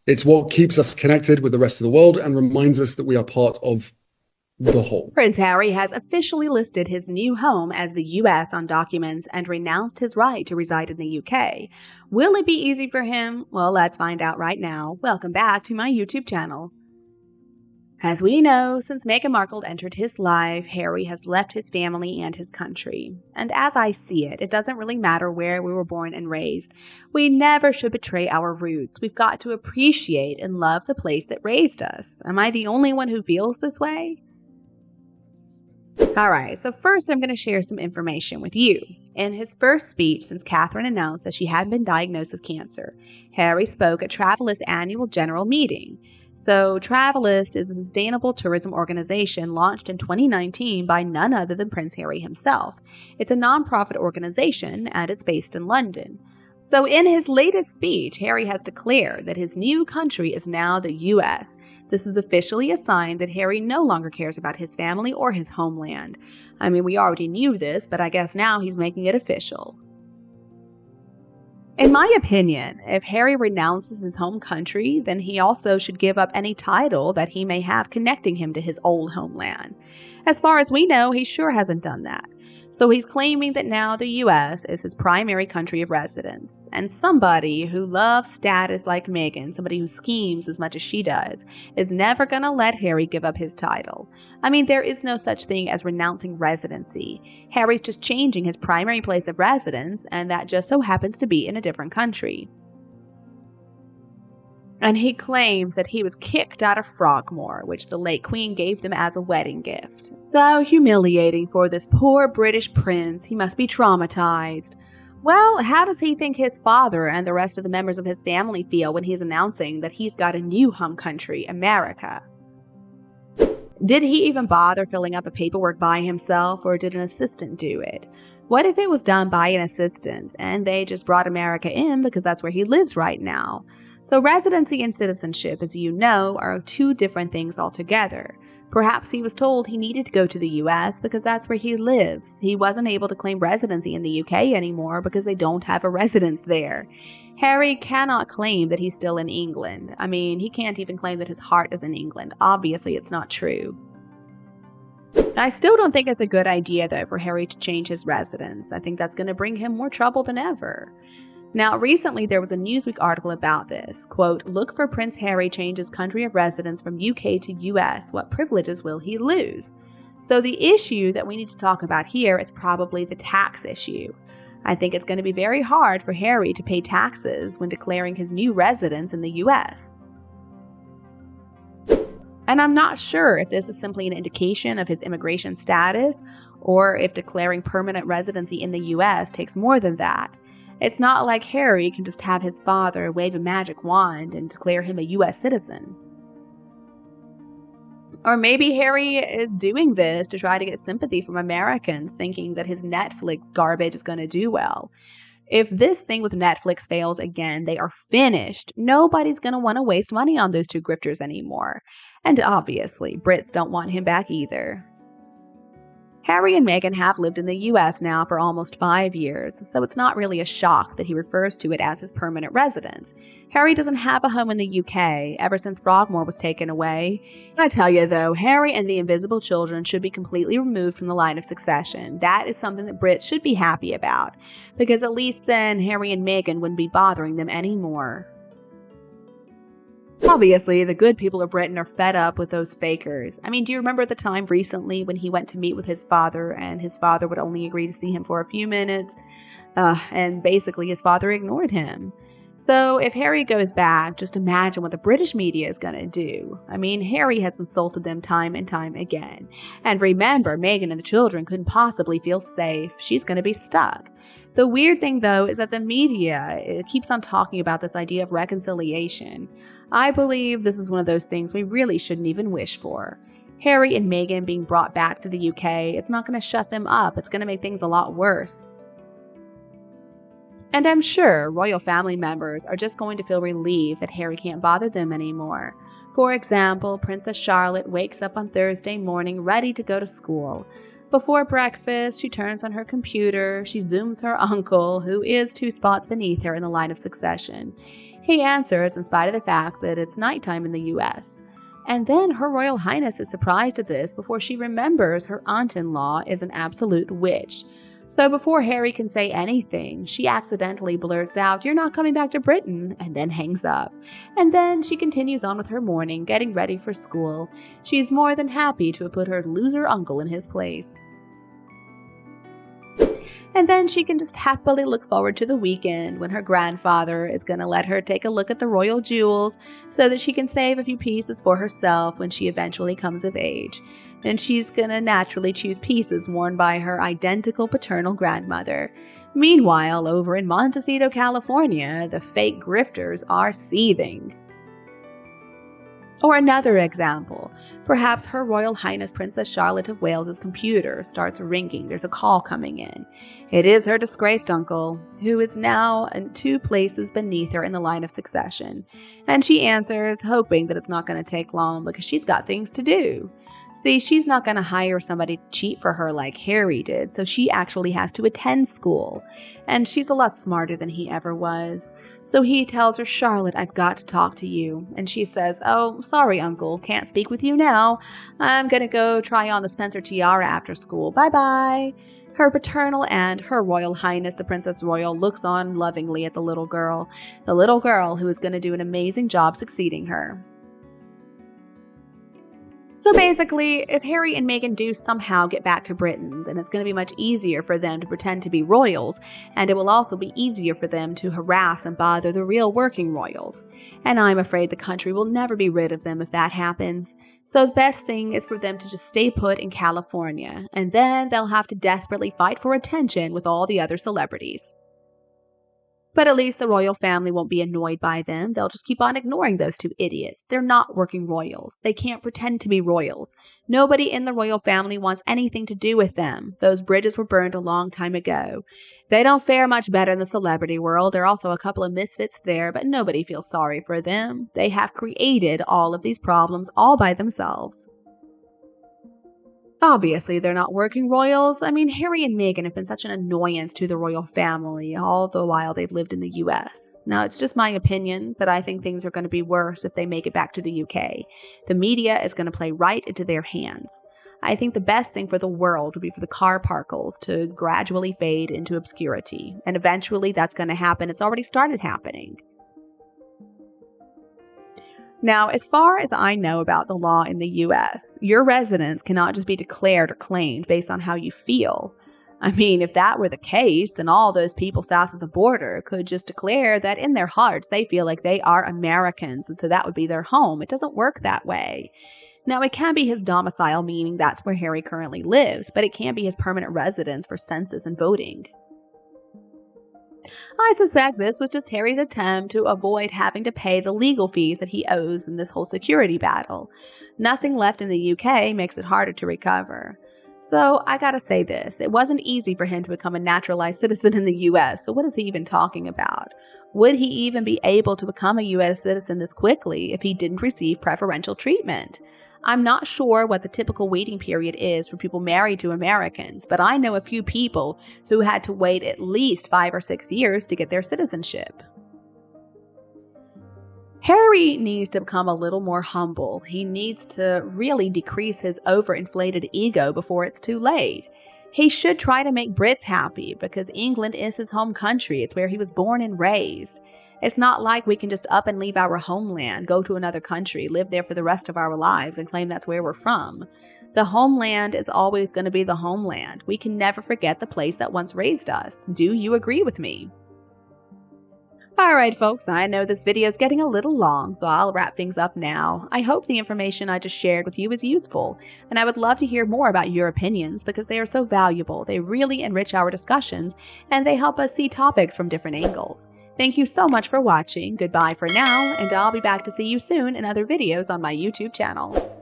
It's what keeps us connected with the rest of the world and reminds us that we are part of the whole. Prince Harry has officially listed his new home as the U.S. on documents and renounced his right to reside in the U.K. Will it be easy for him? Well, let's find out right now. Welcome back to my YouTube channel. As we know, since Meghan Markle entered his life, Harry has left his family and his country. And as I see it, it doesn't really matter where we were born and raised. We never should betray our roots. We've got to appreciate and love the place that raised us. Am I the only one who feels this way? Alright, so first I'm going to share some information with you. In his first speech since Catherine announced that she had been diagnosed with cancer, Harry spoke at Travelist's annual general meeting. So, Travelist is a sustainable tourism organization launched in 2019 by none other than Prince Harry himself. It's a nonprofit organization and it's based in London. So, in his latest speech, Harry has declared that his new country is now the US. This is officially a sign that Harry no longer cares about his family or his homeland. I mean, we already knew this, but I guess now he's making it official. In my opinion, if Harry renounces his home country, then he also should give up any title that he may have connecting him to his old homeland. As far as we know, he sure hasn't done that. So he's claiming that now the US is his primary country of residence. And somebody who loves status like Meghan, somebody who schemes as much as she does, is never going to let Harry give up his title. I mean, there is no such thing as renouncing residency. Harry's just changing his primary place of residence, and that just so happens to be in a different country. And he claims that he was kicked out of Frogmore, which the late Queen gave them as a wedding gift. So humiliating for this poor British prince. He must be traumatized. Well, how does he think his father and the rest of the members of his family feel when he's announcing that he's got a new home country, America? Did he even bother filling out the paperwork by himself, or did an assistant do it? What if it was done by an assistant and they just brought America in because that's where he lives right now? So residency and citizenship, as you know, are two different things altogether. Perhaps he was told he needed to go to the US because that's where he lives. He wasn't able to claim residency in the UK anymore because they don't have a residence there. Harry cannot claim that he's still in England. I mean, he can't even claim that his heart is in England. Obviously, it's not true. I still don't think it's a good idea, though, for Harry to change his residence. I think that's going to bring him more trouble than ever. Now, recently there was a Newsweek article about this. Quote, "Look for Prince Harry changes country of residence from UK to US. What privileges will he lose?" So the issue that we need to talk about here is probably the tax issue. I think it's going to be very hard for Harry to pay taxes when declaring his new residence in the US. And I'm not sure if this is simply an indication of his immigration status or if declaring permanent residency in the US takes more than that. It's not like Harry can just have his father wave a magic wand and declare him a US citizen. Or maybe Harry is doing this to try to get sympathy from Americans, thinking that his Netflix garbage is going to do well. If this thing with Netflix fails again, they are finished. Nobody's going to want to waste money on those two grifters anymore. And obviously, Brits don't want him back either. Harry and Meghan have lived in the US now for almost 5 years, so it's not really a shock that he refers to it as his permanent residence. Harry doesn't have a home in the UK ever since Frogmore was taken away. I tell you though, Harry and the invisible children should be completely removed from the line of succession. That is something that Brits should be happy about, because at least then Harry and Meghan wouldn't be bothering them anymore. Obviously, the good people of Britain are fed up with those fakers. I mean, do you remember the time recently when he went to meet with his father and his father would only agree to see him for a few minutes? And basically his father ignored him. So if Harry goes back, just imagine what the British media is going to do. I mean, Harry has insulted them time and time again. And remember, Meghan and the children couldn't possibly feel safe. She's going to be stuck. The weird thing, though, is that the media keeps on talking about this idea of reconciliation. I believe this is one of those things we really shouldn't even wish for. Harry and Meghan being brought back to the UK, it's not going to shut them up. It's going to make things a lot worse. And I'm sure royal family members are just going to feel relieved that Harry can't bother them anymore. For example, Princess Charlotte wakes up on Thursday morning ready to go to school. Before breakfast, she turns on her computer, she Zooms her uncle, who is 2 spots beneath her in the line of succession. He answers in spite of the fact that it's nighttime in the US. And then Her Royal Highness is surprised at this before she remembers her aunt-in-law is an absolute witch. So before Harry can say anything, she accidentally blurts out, "You're not coming back to Britain," and then hangs up. And then she continues on with her morning, getting ready for school. She is more than happy to have put her loser uncle in his place. And then she can just happily look forward to the weekend when her grandfather is going to let her take a look at the royal jewels so that she can save a few pieces for herself when she eventually comes of age. And she's going to naturally choose pieces worn by her identical paternal grandmother. Meanwhile, over in Montecito, California, the fake grifters are seething. Or another example, perhaps Her Royal Highness Princess Charlotte of Wales's computer starts ringing. There's a call coming in. It is her disgraced uncle, who is now in 2 places beneath her in the line of succession. And she answers, hoping that it's not going to take long because she's got things to do. See, she's not going to hire somebody to cheat for her like Harry did, so she actually has to attend school. And she's a lot smarter than he ever was. So he tells her, "Charlotte, I've got to talk to you." And she says, "Oh, sorry, uncle, can't speak with you now. I'm going to go try on the Spencer tiara after school. Bye-bye." Her paternal aunt, Her Royal Highness, the Princess Royal, looks on lovingly at the little girl who is going to do an amazing job succeeding her. So basically, if Harry and Meghan do somehow get back to Britain, then it's going to be much easier for them to pretend to be royals, and it will also be easier for them to harass and bother the real working royals. And I'm afraid the country will never be rid of them if that happens. So the best thing is for them to just stay put in California, and then they'll have to desperately fight for attention with all the other celebrities. But at least the royal family won't be annoyed by them. They'll just keep on ignoring those 2 idiots. They're not working royals. They can't pretend to be royals. Nobody in the royal family wants anything to do with them. Those bridges were burned a long time ago. They don't fare much better in the celebrity world. There are also a couple of misfits there, but nobody feels sorry for them. They have created all of these problems all by themselves. Obviously, they're not working royals. I mean, Harry and Meghan have been such an annoyance to the royal family all the while they've lived in the US. Now, it's just my opinion, but I think things are going to be worse if they make it back to the UK. The media is going to play right into their hands. I think the best thing for the world would be for the Carparkles to gradually fade into obscurity. And eventually that's going to happen. It's already started happening. Now, as far as I know about the law in the US, your residence cannot just be declared or claimed based on how you feel. I mean, if that were the case, then all those people south of the border could just declare that in their hearts they feel like they are Americans, and so that would be their home. It doesn't work that way. Now, it can be his domicile, meaning that's where Harry currently lives, but it can't be his permanent residence for census and voting. I suspect this was just Harry's attempt to avoid having to pay the legal fees that he owes in this whole security battle. Nothing left in the UK makes it harder to recover. So I gotta say this, it wasn't easy for him to become a naturalized citizen in the US, so what is he even talking about? Would he even be able to become a US citizen this quickly if he didn't receive preferential treatment? I'm not sure what the typical waiting period is for people married to Americans, but I know a few people who had to wait at least 5 or 6 years to get their citizenship. Harry needs to become a little more humble. He needs to really decrease his overinflated ego before it's too late. He should try to make Brits happy because England is his home country. It's where he was born and raised. It's not like we can just up and leave our homeland, go to another country, live there for the rest of our lives, and claim that's where we're from. The homeland is always going to be the homeland. We can never forget the place that once raised us. Do you agree with me? Alright folks, I know this video is getting a little long, so I'll wrap things up now. I hope the information I just shared with you is useful, and I would love to hear more about your opinions because they are so valuable. They really enrich our discussions, and they help us see topics from different angles. Thank you so much for watching, goodbye for now, and I'll be back to see you soon in other videos on my YouTube channel.